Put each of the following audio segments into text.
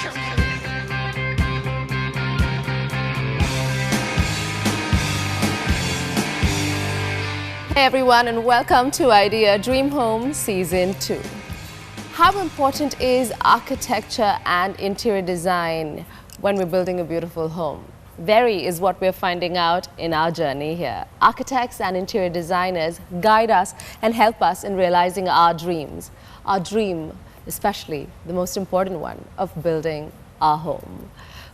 Hey everyone, and welcome to Idea Dream Home Season 2. How important is architecture and interior design when we're building a beautiful home? Very is what we're finding out in our journey here. Architects and interior designers guide us and help us in realizing our dreams. Our dream, especially the most important one, of building our home.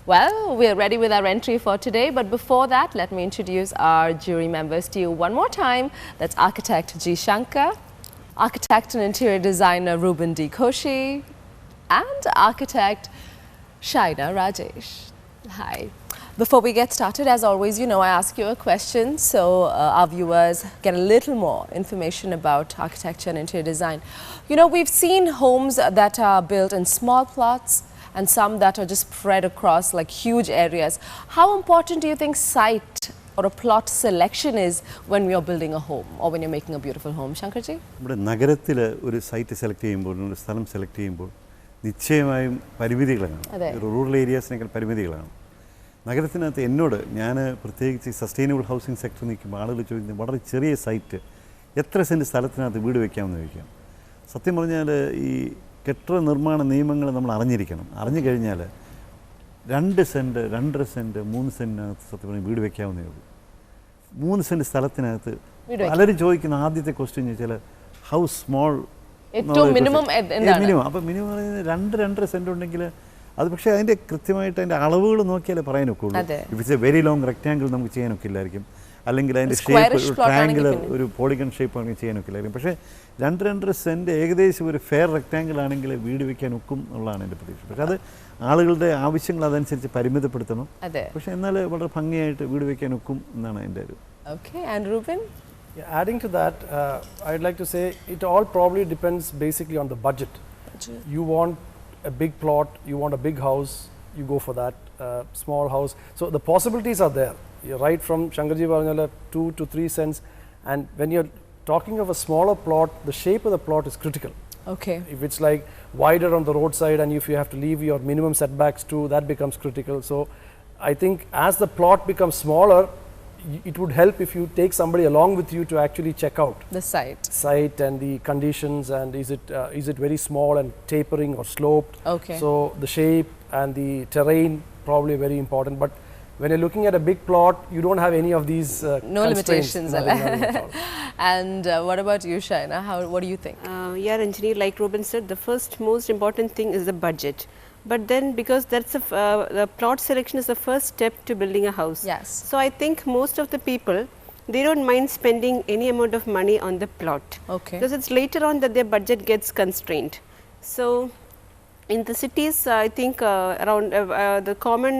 Well, we're ready with our entry for today, but before that, let me introduce our jury members to you one more time. That's architect G. Shankar, architect and interior designer Ruben D. Koshi, and architect Shaina Rajesh. Hi. Before we get started, as always, you know, I ask you a question so our viewers get a little more information about architecture and interior design. You know, we've seen homes that are built in small plots and some that are just spread across like huge areas. How important do you think site or a plot selection is when we are building a home or when you're making a beautiful home, Shankarji? നഗരത്തിൽ ഒരു site select ചെയ്യുമ്പോൾ ഒരു സ്ഥലം select ചെയ്യുമ്പോൾ നിശ്ചയമായും പരിമിതികളാണ്. Rural ഏരിയാസിനേക്കാൾ പരിമിതികളാണ്. നഗരത്തിനകത്ത് എന്നോട് ഞാൻ പ്രത്യേകിച്ച് സസ്റ്റൈനബിൾ ഹൗസിംഗ് സെക്ടർ നിൽക്കുമ്പോൾ ആളുകൾ ചോദിക്കുന്നത് വളരെ ചെറിയ സൈറ്റ് എത്ര സെൻറ്റ് സ്ഥലത്തിനകത്ത് വീട് വയ്ക്കാമെന്ന് ചോദിക്കാം. സത്യം പറഞ്ഞാൽ ഈ കെട്ടിട നിർമ്മാണ നിയമങ്ങൾ നമ്മൾ അറിഞ്ഞിരിക്കണം. അറിഞ്ഞു കഴിഞ്ഞാൽ 2 സെൻറ്റ് 2.5 സെൻറ്റ് 3 സെൻറ്റിനകത്ത് സത്യം പറഞ്ഞാൽ വീട് വയ്ക്കാവുന്നേ ഉള്ളൂ. 3 സെൻറ്റ് സ്ഥലത്തിനകത്ത് പലരും ചോദിക്കുന്ന ആദ്യത്തെ ക്വസ്റ്റ്യൻ ചോദിച്ചാൽ ഹൗ സ്മോൾ മിനിമം. അപ്പോൾ മിനിമം പറയുന്നത് 2-2.5 സെൻറ്റ് ഉണ്ടെങ്കിൽ അത് പക്ഷേ അതിൻ്റെ കൃത്യമായിട്ട് അതിൻ്റെ അളവുകൾ നോക്കിയാലേ പറയാനൊക്കെ ഉള്ളൂ. If it's A very long rectangle നമുക്ക് ചെയ്യാനൊക്കെ ഇല്ലായിരിക്കും, അല്ലെങ്കിൽ അതിൻ്റെ ഷേപ്പ് ഒരു ട്രയാങ്കുലർ ഒരു പോളിഗൺ ഷേപ്പ് അങ്ങനെ ചെയ്യാനൊക്കെ ഇല്ലായിരിക്കും. പക്ഷേ 2-2.5 സെൻറ്റ് ഏകദേശം ഒരു ഫെയർ റെക്റ്റാങ്കിൾ ആണെങ്കിൽ വീട് വയ്ക്കാൻ ഒക്കും എന്നുള്ളതാണ് എൻ്റെ പ്രതീക്ഷ. പക്ഷേ അത് ആളുകളുടെ ആവശ്യങ്ങൾ അതനുസരിച്ച് പരിമിതപ്പെടുത്തണം. പക്ഷേ എന്നാൽ വളരെ ഭംഗിയായിട്ട് വീട് വയ്ക്കാൻ ഒക്കും എന്നാണ് എൻ്റെ ഒരു. Okay, and Ruben? Yeah, adding to that, I'd like to say it all probably depends basically on the budget. You want a big plot, you want a big house, you go for that. Small house, so the possibilities are there. You're right from Shankarji Varanjala 2 to 3 cents, and when you're talking of a smaller plot, the shape of the plot is critical. Okay. If it's like wider on the roadside and if you have to leave your minimum setbacks too, that becomes critical. So I think as the plot becomes smaller, it would help if you take somebody along with you to actually check out the site and the conditions, and is it very small and tapering or sloped. Okay. So the shape and the terrain probably very important, but when you're looking at a big plot, you don't have any of these no limitations. And what about you, Shaina? What do you think? Yeah, Ranjini, like Ruben said, the first most important thing is the budget. But then, because that's the plot selection is the first step to building a house. Yes. So I think most of the people, they don't mind spending any amount of money on the plot. Okay. Because it's later on that their budget gets constrained. So in the cities, I think around the common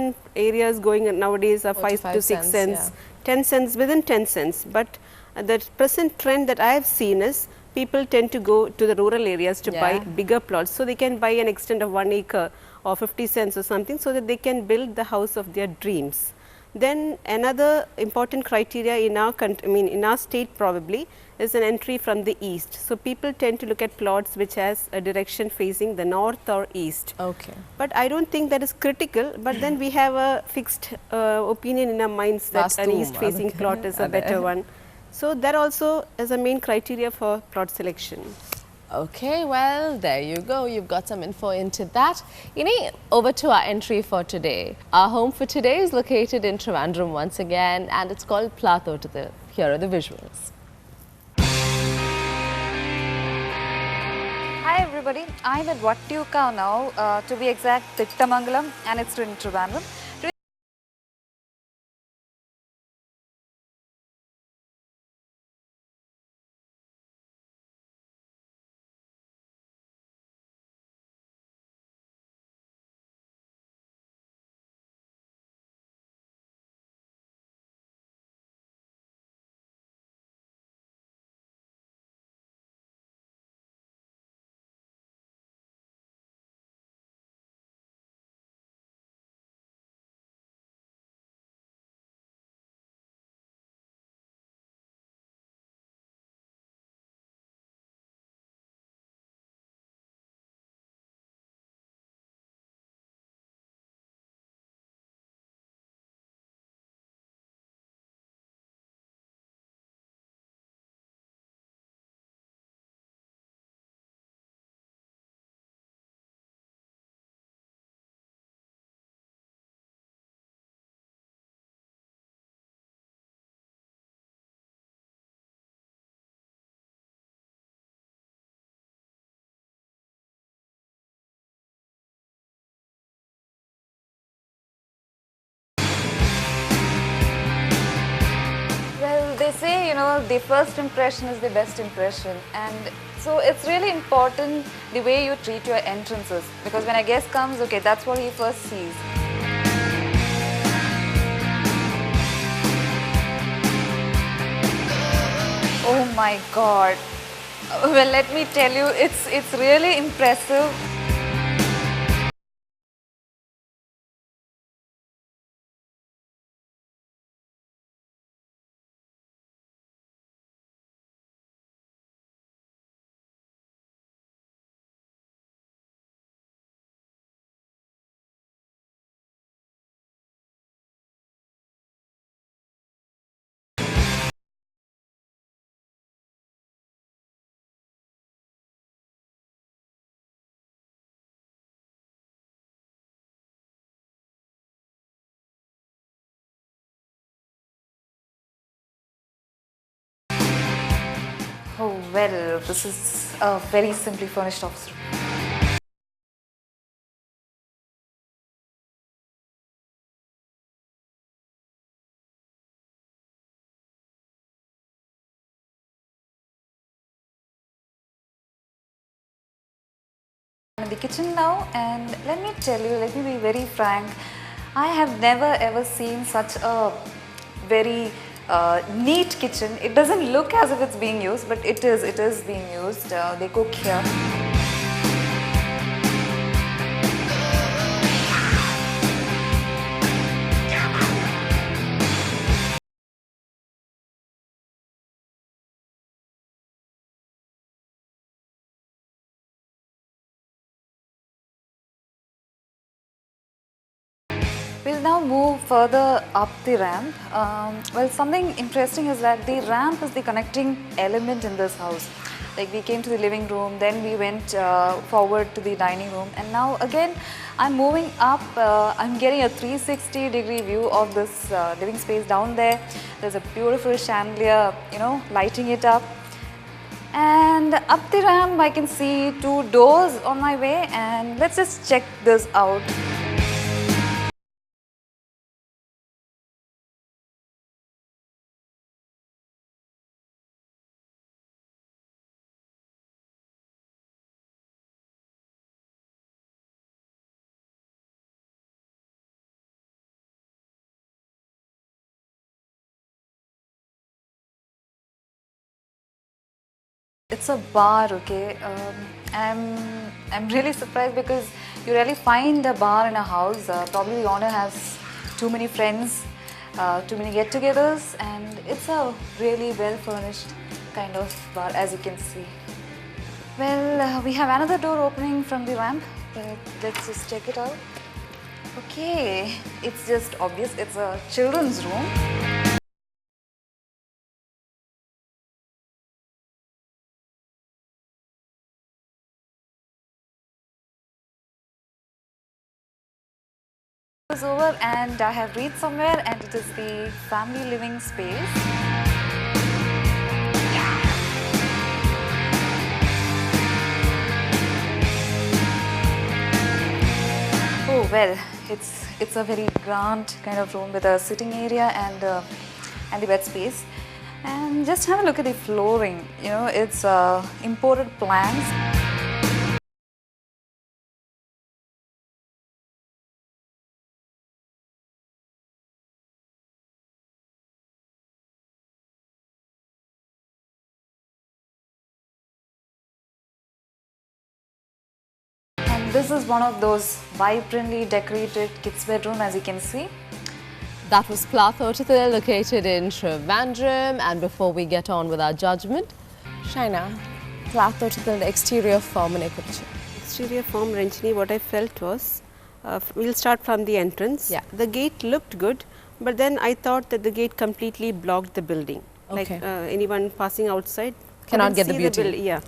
areas going nowadays are 5 to 6 cents, yeah. 10 cents, within 10 cents. But the present trend that I have seen is people tend to go to the rural areas to buy bigger plots. So they can buy an extent of 1 acre or 50 cents or something, so that they can build the house of their dreams. Then another important criteria in our country, in our state probably, is an entry from the east. So people tend to look at plots which has a direction facing the north or east. Okay. But I don't think that is critical, but then we have a fixed opinion in our minds that an east facing plot is a better one. So that also is a main criteria for plot selection. Okay, well, there you go. You've got some info into that. Ini, over to our entry for today. Our home for today is located in Trivandrum once again, and it's called Plathottathil. Here are the visuals. Hi everybody, I'm at Vattiyukka now, to be exact, Tittamangalam, and it's in Trivandrum. know, the first impression is the best impression, and so it's really important the way you treat your entrances, because when a guest comes, okay, that's what he first sees. Oh my God. Well, let me tell you, it's really impressive. Oh well, this is a very simply furnished office room. I'm in the kitchen now, and let me tell you, let me be very frank, I have never ever seen such a very neat kitchen. It doesn't look as if it's being used, but it is being used. They cook here. We'll now move further up the ramp. Well, something interesting is that the ramp is the connecting element in this house. Like, we came to the living room, then we went forward to the dining room, and now again I'm moving up. I'm getting a 360-degree view of this living space down there. There's a beautiful chandelier, you know, lighting it up. And up the ramp I can see two doors on my way, and let's just check this out. It's a bar, okay. I'm really surprised because you rarely find a bar in a house. Probably the owner has too many friends, too many get-togethers, and it's a really well-furnished kind of bar, as you can see. Well, we have another door opening from the ramp, but let's just check it out. Okay, it's just obvious. It's a children's room. Over, and I have read somewhere, and it is the family living space. Oh well, it's a very grand kind of room with a sitting area and the bed space. And just have a look at the flooring. You know, it's imported planks. This is one of those vibrantly decorated kids' bedroom, as you can see. That was Plathottathil, located in Trivandrum. And before we get on with our judgment, Shaina, Plathottathil exterior form and Exterior form, Ranjini, what I felt was, we'll start from the entrance. Yeah. The gate looked good, but then I thought that the gate completely blocked the building. Okay. Like anyone passing outside cannot get the see beauty. Yeah.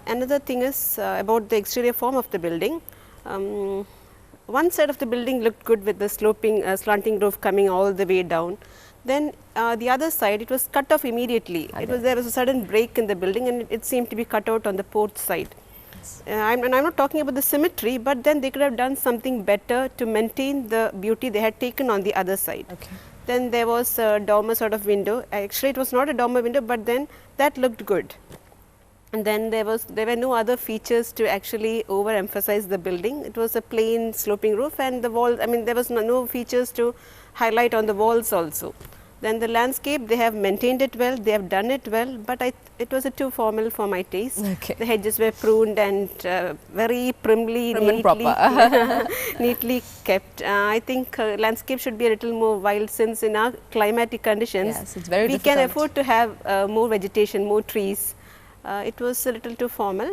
Another thing is about the exterior form of the building. One side of the building looked good with the sloping, slanting roof coming all the way down. Then the other side, it was cut off immediately. There was a sudden break in the building, and it seemed to be cut out on the porch side. And I'm not talking about the symmetry, but then they could have done something better to maintain the beauty they had taken on the other side. Okay. Then there was a dormer sort of window. Actually, it was not a dormer window, but then that looked good. And then there were no other features to actually overemphasize the building. It was a plain sloping roof, and the walls, I mean, there was no features to highlight on the walls also. Then the landscape, they have maintained it well, they have done it well, but it was too formal for my taste. Okay. The hedges were pruned and very primly, neatly kept. I think landscape should be a little more wild, since in our climatic conditions, yes, it's very we difficult. can afford to have more vegetation, more trees. It was a little too formal.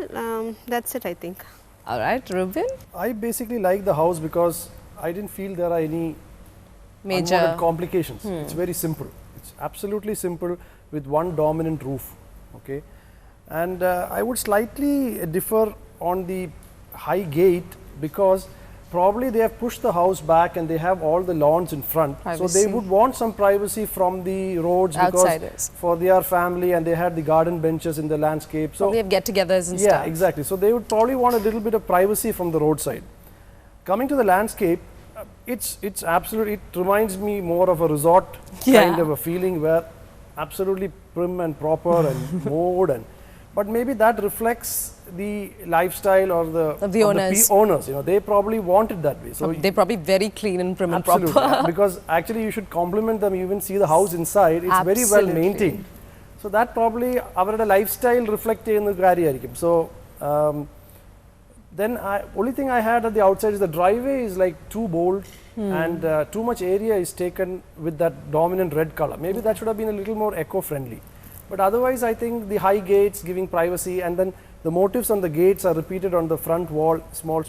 That's it, I think. All right, Ruben? I basically like the house because I didn't feel there are any Major unwanted complications. It's very simple. It's absolutely simple with one dominant roof. Okay, and I would slightly differ on the high gate, because probably they have pushed the house back and they have all the lawns in front. Privacy. So they would want some privacy from the roads, Outsiders. because for their family, and they had the garden benches in the landscape. So we have get-togethers and yeah, stuff. exactly. So they would probably want a little bit of privacy from the roadside. Coming to the landscape, it's absolutely, it reminds me more of a resort kind of a feeling, where absolutely prim and proper and mowed, and but maybe that reflects the lifestyle or the owners. You know, they probably want it that way. So they're probably very clean and prim and absolutely, proper. because actually you should compliment them. You even see the house inside; it's very well maintained. So that probably our lifestyle reflect in the kariyarikum. So then only thing I had at the outside is the driveway is like too bold, and too much area is taken with that dominant red color. Maybe that should have been a little more eco-friendly. But otherwise, I think the high gates giving privacy, and then the motifs on the gates are repeated on the front wall, small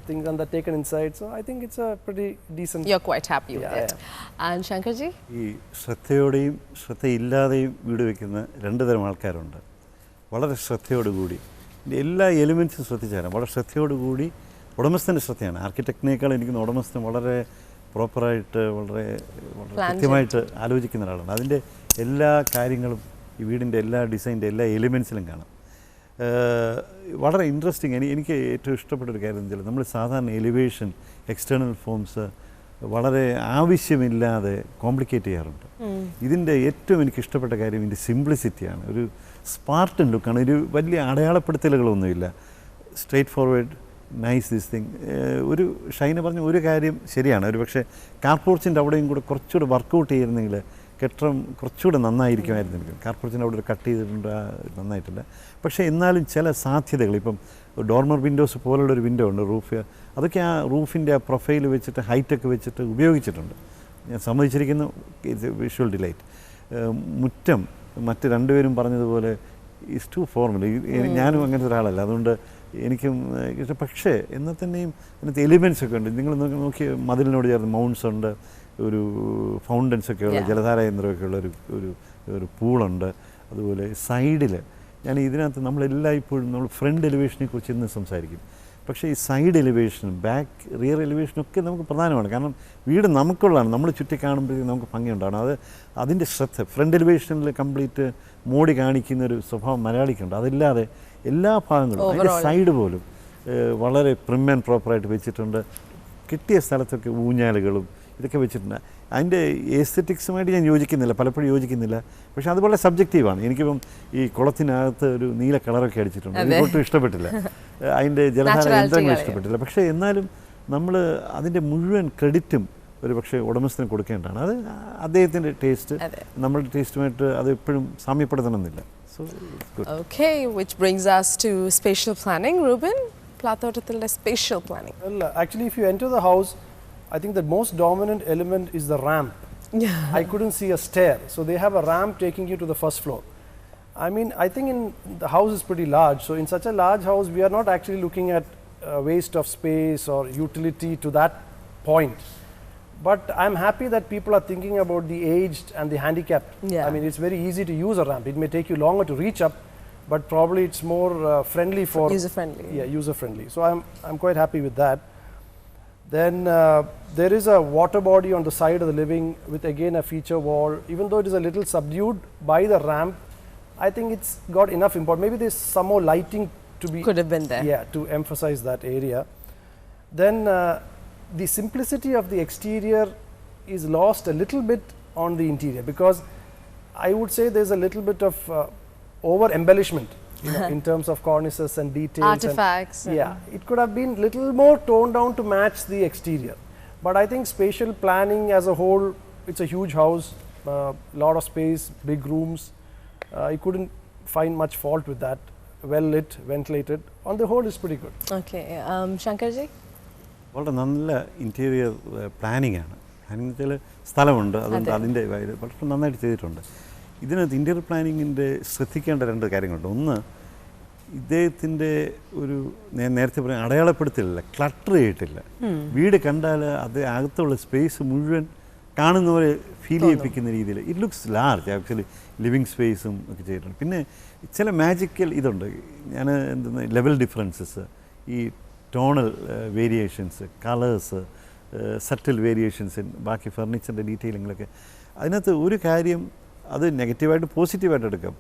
things, and that taken inside. So I think it's a pretty decent. You're quite happy with it. And Shankarji? ഈ ശ്രദ്ധയോടെയും ശ്രദ്ധയില്ലാതെയും വീട് വയ്ക്കുന്ന രണ്ട് തരം ആൾക്കാരുണ്ട്. വളരെ ശ്രദ്ധയോടുകൂടി എല്ലാ എലിമെൻറ്റ്സും ശ്രദ്ധിച്ചാലും വളരെ ശ്രദ്ധയോടുകൂടി ഉടമസ്ഥൻ്റെ ശ്രദ്ധയാണ്. ആർക്കിടെക്റ്റിനേക്കാൾ എനിക്ക് ഉടമസ്ഥൻ വളരെ പ്രോപ്പറായിട്ട് വളരെ കൃത്യമായിട്ട് ആലോചിക്കുന്ന ഒരാളാണ്. അതിൻ്റെ എല്ലാ കാര്യങ്ങളും ഈ വീടിൻ്റെ എല്ലാ ഡിസൈൻ്റെ എല്ലാ എലിമെൻറ്റ്സിലും കാണാം. വളരെ ഇൻട്രസ്റ്റിംഗ്. എനിക്ക് ഏറ്റവും ഇഷ്ടപ്പെട്ടൊരു കാര്യം എന്ന് വെച്ചാൽ നമ്മൾ സാധാരണ എലിവേഷൻ എക്സ്റ്റേണൽ ഫോംസ് വളരെ ആവശ്യമില്ലാതെ കോംപ്ലിക്കേറ്റ് ചെയ്യാറുണ്ട്. ഇതിൻ്റെ ഏറ്റവും എനിക്ക് ഇഷ്ടപ്പെട്ട കാര്യം ഇതിൻ്റെ സിംപ്ലിസിറ്റിയാണ്. ഒരു സ്പാർട്ടൻ ലുക്കാണ്. ഒരു വലിയ അടയാളപ്പെടുത്തലുകളൊന്നുമില്ല. Straightforward, nice this thing. ഒരു ഷൈന പറഞ്ഞ ഒരു കാര്യം ശരിയാണ്. ഒരു പക്ഷേ കാർപോർച്ചിൻ്റെ അവിടെയും കൂടെ കുറച്ചുകൂടെ വർക്കൗട്ട് ചെയ്യുന്നെങ്കിൽ കെട്ടിടം കുറച്ചുകൂടെ നന്നായിരിക്കുമായിരുന്നു. കാർപോർച്ചിൻ്റെ അവിടെ ഒരു കട്ട് ചെയ്തിട്ടുണ്ട്, നന്നായിട്ടില്ല. പക്ഷേ എന്നാലും ചില സാധ്യതകൾ, ഇപ്പം ഡോർമർ വിൻഡോസ് പോലുള്ളൊരു വിൻഡോ ഉണ്ട് റൂഫ്, അതൊക്കെ ആ റൂഫിൻ്റെ ആ പ്രൊഫൈൽ വെച്ചിട്ട് ഹൈറ്റൊക്കെ വെച്ചിട്ട് ഉപയോഗിച്ചിട്ടുണ്ട്. ഞാൻ സമ്മതിച്ചിരിക്കുന്നു. It's visual delight. മുറ്റം മറ്റ് രണ്ടുപേരും പറഞ്ഞതുപോലെ ഇസ് ടു ഫോർമൽ. ഞാനും അങ്ങനത്തെ ഒരാളല്ല, അതുകൊണ്ട് എനിക്കും ഇഷ്ടം. പക്ഷേ എന്നാൽ തന്നെയും അതിനകത്ത് എലിമെൻറ്റ്സ് ഒക്കെ ഉണ്ട്. നിങ്ങൾ നോക്കി മതിലിനോട് ചേർന്ന് മൗണ്ട്സ് ഉണ്ട്, ഒരു ഫൗണ്ടൻസൊക്കെ ഉള്ള ജലധാര യന്ത്രമൊക്കെ ഉള്ള ഒരു പൂളുണ്ട്. അതുപോലെ സൈഡിൽ ഞാൻ ഇതിനകത്ത് നമ്മളെല്ലായ്പ്പോഴും നമ്മൾ ഫ്രണ്ട് എലിവേഷനെ കുറിച്ച് ഇന്ന് സംസാരിക്കും. പക്ഷേ ഈ സൈഡ് എലിവേഷനും റിയർ എലിവേഷനും ഒക്കെ നമുക്ക് പ്രധാനമാണ്. കാരണം വീട് നമുക്കുള്ളതാണ്. നമ്മൾ ചുറ്റി കാണുമ്പോഴത്തേക്കും നമുക്ക് ഭംഗിയുണ്ടാകണം. അതിൻ്റെ ശ്രദ്ധ ഫ്രണ്ട് എലിവേഷനിൽ കംപ്ലീറ്റ് മോടി കാണിക്കുന്നൊരു സ്വഭാവം മലയാളിക്കുണ്ട്. അതില്ലാതെ എല്ലാ ഭാഗങ്ങളും അതിൻ്റെ സൈഡ് പോലും വളരെ പ്രിം ആൻഡ് പ്രോപ്പറായിട്ട് വെച്ചിട്ടുണ്ട്. കിട്ടിയ സ്ഥലത്തൊക്കെ ഊഞ്ഞാലുകളും ഇതൊക്കെ വെച്ചിട്ടുണ്ട്. അതിൻ്റെ എസ്തെറ്റിക്സുമായിട്ട് ഞാൻ യോജിക്കുന്നില്ല, പലപ്പോഴും യോജിക്കുന്നില്ല. പക്ഷേ അതുപോലെ സബ്ജക്റ്റീവാണ്. എനിക്കിപ്പം ഈ കുളത്തിനകത്ത് ഒരു നീല കളറൊക്കെ അടിച്ചിട്ടുണ്ട്, എനിക്കൊട്ടും ഇഷ്ടപ്പെട്ടില്ല. അതിൻ്റെ ജലധാര യന്ത്രങ്ങൾ ഇഷ്ടപ്പെട്ടില്ല. പക്ഷേ എന്നാലും നമ്മൾ അതിൻ്റെ മുഴുവൻ ക്രെഡിറ്റും ഒരു പക്ഷേ ഉടമസ്ഥന് കൊടുക്കേണ്ടതാണ്. അത് അദ്ദേഹത്തിൻ്റെ ടേസ്റ്റ് നമ്മളുടെ ടേസ്റ്റുമായിട്ട് അത് എപ്പോഴും സാമ്യപ്പെടുത്തണമെന്നില്ല. So Okay, which brings us to spatial planning. Ruben, Plathottathil spatial planning. Well, actually, if you enter the house, I think the most dominant element is the ramp. I couldn't see a stair, so they have a ramp taking you to the first floor. I mean, I think the house is pretty large, so in such a large house, we are not actually looking at waste of space or utility to that point. But I'm happy that people are thinking about the aged and the handicapped. I mean, it's very easy to use a ramp. It may take you longer to reach up, but probably it's more friendly for user-friendly. Yeah, user-friendly. So I'm quite happy with that. Then there is a water body on the side of the living with again a feature wall. Even though it is a little subdued by the ramp, I think it's got enough importance. Maybe there's some more lighting to be. Could have been there. Yeah, to emphasize that area. Then the simplicity of the exterior is lost a little bit on the interior, because I would say there's a little bit of over embellishment, you know, in terms of cornices and details. Artifacts. And, yeah, it could have been little more toned down to match the exterior. But I think spatial planning as a whole, it's a huge house, lot of space, big rooms. I couldn't find much fault with that. Well lit, ventilated. On the whole, it's pretty good. Okay, Shankarji? വളരെ നല്ല interior planning ആണ്. Planning വെച്ചാൽ സ്ഥലമുണ്ട്, അതുകൊണ്ട് അതിൻ്റെ വളരെ നന്നായിട്ട് ചെയ്തിട്ടുണ്ട്. ഇതിനകത്ത് ഇൻറ്റീരിയർ പ്ലാനിങ്ങിൻ്റെ ശ്രദ്ധിക്കേണ്ട രണ്ട് കാര്യങ്ങളുണ്ട്. ഒന്ന്, ഇദ്ദേഹത്തിൻ്റെ ഒരു നേരത്തെ പറഞ്ഞ അടയാളപ്പെടുത്തില്ല, ക്ലട്ടർ ചെയ്തിട്ടില്ല. വീട് കണ്ടാൽ അത് അകത്തുള്ള സ്പേസ് മുഴുവൻ കാണുന്നവരെ ഫീൽ ചെയ്യിപ്പിക്കുന്ന രീതിയിൽ it looks large. Actually living സ്പേസും ഒക്കെ ചെയ്തിട്ടുണ്ട്. പിന്നെ ചില മാജിക്കൽ ഇതുണ്ട്. ഞാൻ എന്തെന്ന് ലെവൽ ഡിഫറൻസസ്, ഈ tonal variations, colours, subtle variations, ബാക്കി ഫർണിച്ചറിൻ്റെ ഡീറ്റെയിലിങ്ങളൊക്കെ. അതിനകത്ത് ഒരു കാര്യം, അത് നെഗറ്റീവായിട്ട് പോസിറ്റീവായിട്ട് എടുക്കാം,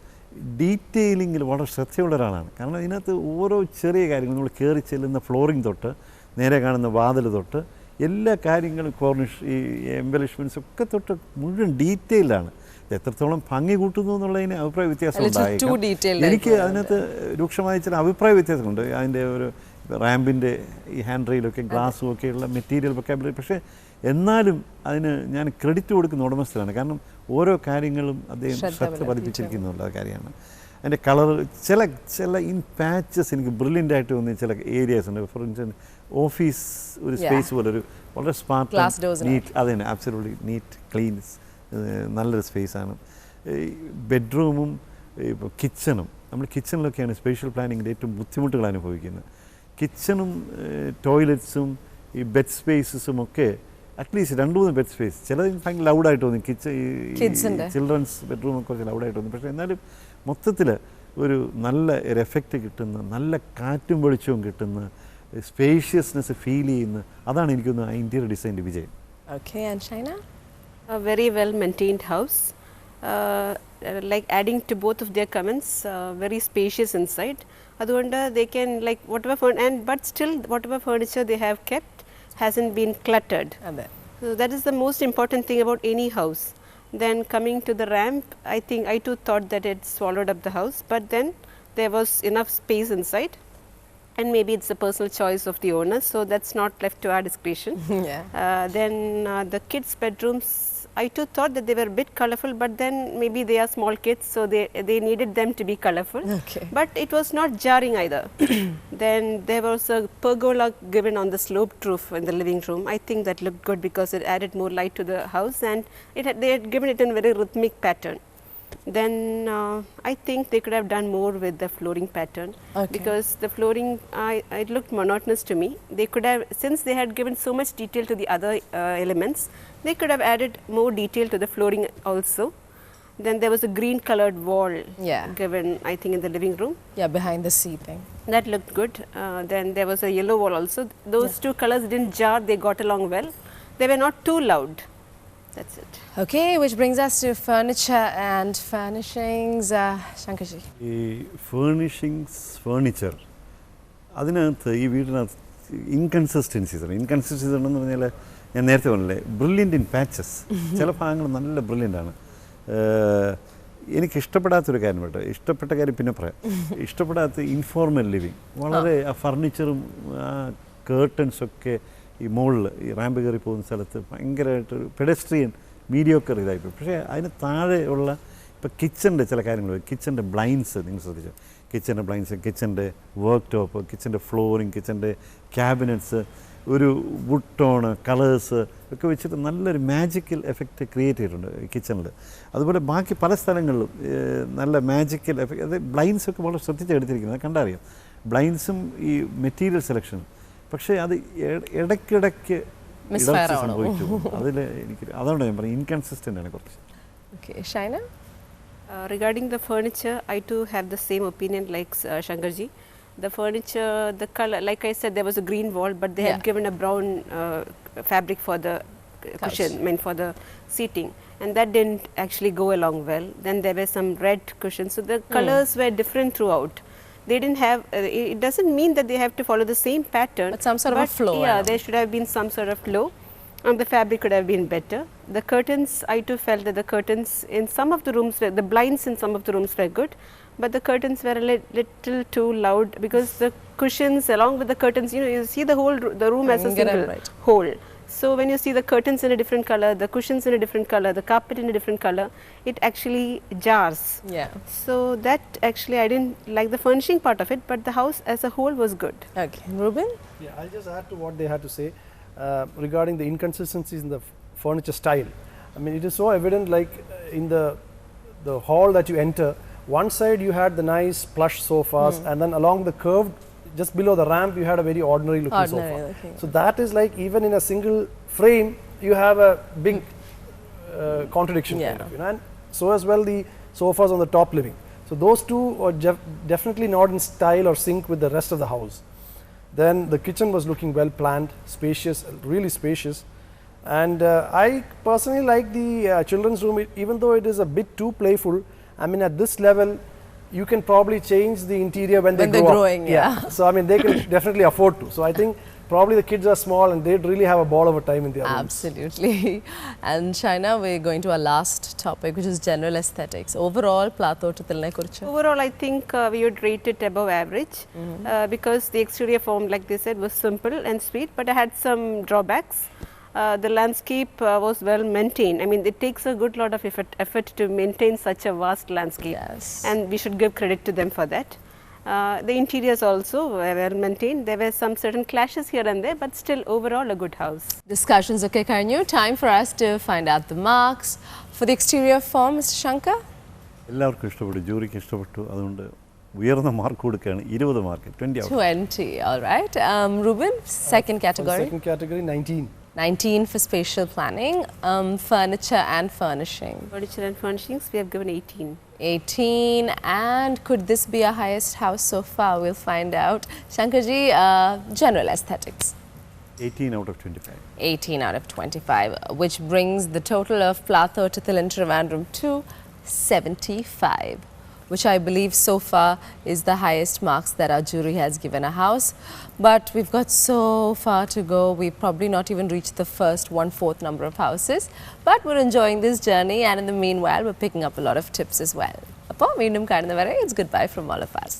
ഡീറ്റെയിലിങ്ങിൽ വളരെ ശ്രദ്ധയുള്ള ഒരാളാണ്. കാരണം ഇതിനകത്ത് ഓരോ ചെറിയ കാര്യങ്ങൾ, നമ്മൾ കയറി ചെല്ലുന്ന ഫ്ലോറിംഗ് തൊട്ട് നേരെ കാണുന്ന വാതിൽ തൊട്ട് എല്ലാ കാര്യങ്ങളും, കോർണിഷ്, ഈ എംബലിഷ്മെൻറ്റ്സ് ഒക്കെ തൊട്ട് മുഴുവൻ ഡീറ്റെയിലാണ്. എത്രത്തോളം ഭംഗി കൂട്ടുന്നു എന്നുള്ളതിന് അഭിപ്രായ വ്യത്യാസം ഉണ്ടായേക്കാം. എനിക്ക് അതിനകത്ത് രൂക്ഷമായ ചില അഭിപ്രായ വ്യത്യാസമുണ്ട്. അതിൻ്റെ ഒരു റാമ്പിൻ്റെ ഈ ഹാൻഡ് റെയിലൊക്കെ ഗ്ലാസ്സും ഒക്കെയുള്ള മെറ്റീരിയൽ വൊക്കാബുലറി. പക്ഷേ എന്നാലും അതിന് ഞാൻ ക്രെഡിറ്റ് കൊടുക്കുന്ന ഉടമസ്ഥനാണ്. കാരണം ഓരോ കാര്യങ്ങളും അദ്ദേഹം ശ്രദ്ധ പതിപ്പിച്ചിരിക്കുന്നുള്ള കാര്യമാണ്. അതിൻ്റെ കളർ, ചില ഇൻ പാച്ചസ് എനിക്ക് ബ്രില്യൻ്റ് ആയിട്ട് തോന്നിയ ചില ഏരിയാസ് ഉണ്ട്. ഫോർ ഇൻസ്റ്റൻസ് ഓഫീസ് ഒരു സ്പേസ് പോലെ ഒരു വളരെ സ്മാർട്ട്, നീറ്റ്, അത് തന്നെ ആബ്സല്യൂട്ട്ലി നീറ്റ്, ക്ലീൻ, നല്ലൊരു സ്പേസാണ്. ബെഡ്റൂമും ഇപ്പോൾ കിച്ചണും, നമ്മൾ കിച്ചണിലൊക്കെയാണ് സ്പേഷ്യൽ പ്ലാനിങ്ങിൻ്റെ ഏറ്റവും ബുദ്ധിമുട്ടുകൾ അനുഭവിക്കുന്നത്. കിച്ചണും ടോയ്ലറ്റ്സും ഈ ബെഡ് സ്പേസസും ഒക്കെ അറ്റ്ലീസ്റ്റ് 2-3 ബെഡ് സ്പേസ്, ചിലത് ഭയങ്കര ലൗഡായിട്ട് തോന്നി. ചിൽഡ്രൻസ് ബെഡ്റൂമൊക്കെ കുറച്ച് ലൗഡായിട്ട് തോന്നി. പക്ഷേ എന്നാലും മൊത്തത്തിൽ ഒരു നല്ല ഒരു എഫക്റ്റ് കിട്ടുന്ന, നല്ല കാറ്റും വെളിച്ചവും കിട്ടുന്ന, സ്പേഷ്യസ്നെസ് ഫീൽ ചെയ്യുന്ന, അതാണ് എനിക്കൊന്ന് ആ ഇൻറ്റീരിയർ ഡിസൈൻ്റെ വിജയം. Okay, and Shaina? A very well maintained house. Like adding to both of their comments, very spacious inside. Aduvanda they can like whatever but still whatever furniture they have kept hasn't been cluttered. So that is the most important thing about any house. Then coming to the ramp, I think I too thought that it swallowed up the house, but then there was enough space inside, and maybe it's a personal choice of the owner, so that's not left to our discretion. Then the kids' bedrooms, I too thought that they were a bit colorful, but then maybe they are small kids, so they needed them to be colorful. But it was not jarring either. Then there was a pergola given on the sloped roof in the living room. I think that looked good because it added more light to the house, and they had given it in a very rhythmic pattern. Then I think they could have done more with the flooring pattern, because the flooring, it looked monotonous to me. They could have, since they had given so much detail to the other elements, they could have added more detail to the flooring also. Then there was a green colored wall given, I think, in the living room. Yeah, behind the seating. That looked good. Then there was a yellow wall also. Those two colors didn't jar, they got along well. They were not too loud. That's it. Okay, which brings us to furniture and furnishings. Shankarji. ഈ furniture, അതിനകത്ത് ഈ വീടിനകത്ത് inconsistencies ഉണ്ടെന്ന് പറഞ്ഞാൽ, ഞാൻ നേരത്തെ പറഞ്ഞില്ലേ, brilliant in patches. ചില ഭാഗങ്ങൾ നല്ല ബ്രില്യൻ്റാണ്. എനിക്ക് ഇഷ്ടപ്പെടാത്തൊരു കാര്യം കേട്ടോ, ഇഷ്ടപ്പെട്ട കാര്യം പിന്നെ പറയാം. ഇഷ്ടപ്പെടാത്ത ഇൻഫോർമൽ ലിവിങ്, വളരെ ആ ഫർണിച്ചറും ആ കേർട്ടൻസൊക്കെ ഈ മുകളിൽ ഈ റാമ്പ് കയറി പോകുന്ന സ്ഥലത്ത് ഭയങ്കരമായിട്ടൊരു പെഡസ്ട്രിയൻ മീഡിയോക്കർ ഇതായിപ്പോയി. പക്ഷേ അതിന് താഴെയുള്ള ഇപ്പോൾ കിച്ചൻ്റെ ചില കാര്യങ്ങൾ, കിച്ചൻ്റെ ബ്ലൈൻഡ്സ് നിങ്ങൾ ശ്രദ്ധിച്ചു, കിച്ചൻ്റെ ബ്ലൈൻഡ്സ്, കിച്ചൻ്റെ വർക്ക് ടോപ്പ്, കിച്ചൻ്റെ ഫ്ലോറിങ്, കിച്ചൻ്റെ ക്യാബിനറ്റ്സ്, ഒരു വുഡ് ടോണ്, കളേഴ്സ് ഒക്കെ വെച്ചിട്ട് നല്ലൊരു മാജിക്കൽ എഫക്റ്റ് ക്രിയേറ്റ് ചെയ്തിട്ടുണ്ട് കിച്ചണിൽ. അതുപോലെ ബാക്കി പല സ്ഥലങ്ങളിലും നല്ല മാജിക്കൽ എഫക്റ്റ്, അത് ബ്ലൈൻഡ്സൊക്കെ വളരെ ശ്രദ്ധിച്ചെടുത്തിരിക്കുന്നത് കണ്ടറിയാം. ബ്ലൈൻഡ്സും ഈ മെറ്റീരിയൽ സെലക്ഷനും. പക്ഷേ അത് ഇടയ്ക്കിടയ്ക്ക് സംഭവിച്ചു. അതിൽ എനിക്ക് അതുകൊണ്ട് ഞാൻ പറയും ഇൻകൺസിസ്റ്റൻ്റ് ആണ് കുറച്ച്. Okay, Shaina? Regarding the furniture, I too have the same opinion like Shankarji. The furniture, the color, like I said, there was a green wall, but they had given a brown fabric for the cushion, I mean for the seating, and that didn't actually go along well. Then there were some red cushions, so the colors were different throughout. They didn't have, it doesn't mean that they have to follow the same pattern, but some sort of a flow. Yeah, there should have been some sort of flow. And the fabric could have been better. The curtains, I too felt that the curtains in some of the rooms, the blinds in some of the rooms were good, but the curtains were a little too loud, because the cushions along with the curtains, you know, you see the the room as a single whole. So when you see the curtains in a different color, the cushions in a different color, the carpet in a different color, it actually jars. Yeah. So that actually I didn't like the furnishing part of it, but the house as a whole was good. Okay, Ruben? Yeah, I'll just add to what they had to say regarding the inconsistencies in the furniture style. I mean, it is so evident, like in the hall that you enter, one side you had the nice plush sofas, and then along the curved, just below the ramp, you had a very ordinary looking sofa. So that is like, even in a single frame, you have a big contradiction, kind of, you know, and so as well the sofas on the top living. So those two are definitely not in style or sync with the rest of the house. Then the kitchen was looking well planned, spacious, really spacious, and I personally like the children's room, even though it is a bit too playful. I mean, at this level, you can probably change the interior when they're growing. So I mean, they can definitely afford to. So I think probably the kids are small and they'd really have a ball of a time in their rooms. Absolutely. And Shaina, we're going to our last topic, which is general aesthetics. Overall, Plathottathil kurichu. Overall, I think we would rate it above average, because the exterior form, like they said, was simple and sweet, but I had some drawbacks. The landscape was well maintained. I mean, it takes a good lot of effort to maintain such a vast landscape, and we should give credit to them for that. The interiors also were well maintained. There were some certain clashes here and there, but still overall a good house. Discussions okay, Karnu. Time for us to find out the marks for the exterior form, Mr. Shankar. എല്ലാവർക്കും ഇഷ്ടപ്പെട്ടു, ജൂറിക്ക് ഇഷ്ടപ്പെട്ടു, അതുകൊണ്ട് ഉയർന്ന mark കൊടുക്കുകയാണ്, 20 mark, 20 out. 20, all right. Ruben, second category. Second category, 19. 19 for spatial planning. Furniture and furnishing. Furniture and furnishings, we have given 18. 18, and could this be our highest house so far? We'll find out. Shankarji, general aesthetics. 18 out of 25. 18 out of 25, which brings the total of Plathottathil and Trivandrum to 75, which I believe so far is the highest marks that our jury has given a house. But we've got so far to go. We've probably not even reached the first 1/4 number of houses. But we're enjoying this journey, and in the meanwhile, we're picking up a lot of tips as well. Appo, veendum kannunavare, it's goodbye from all of us.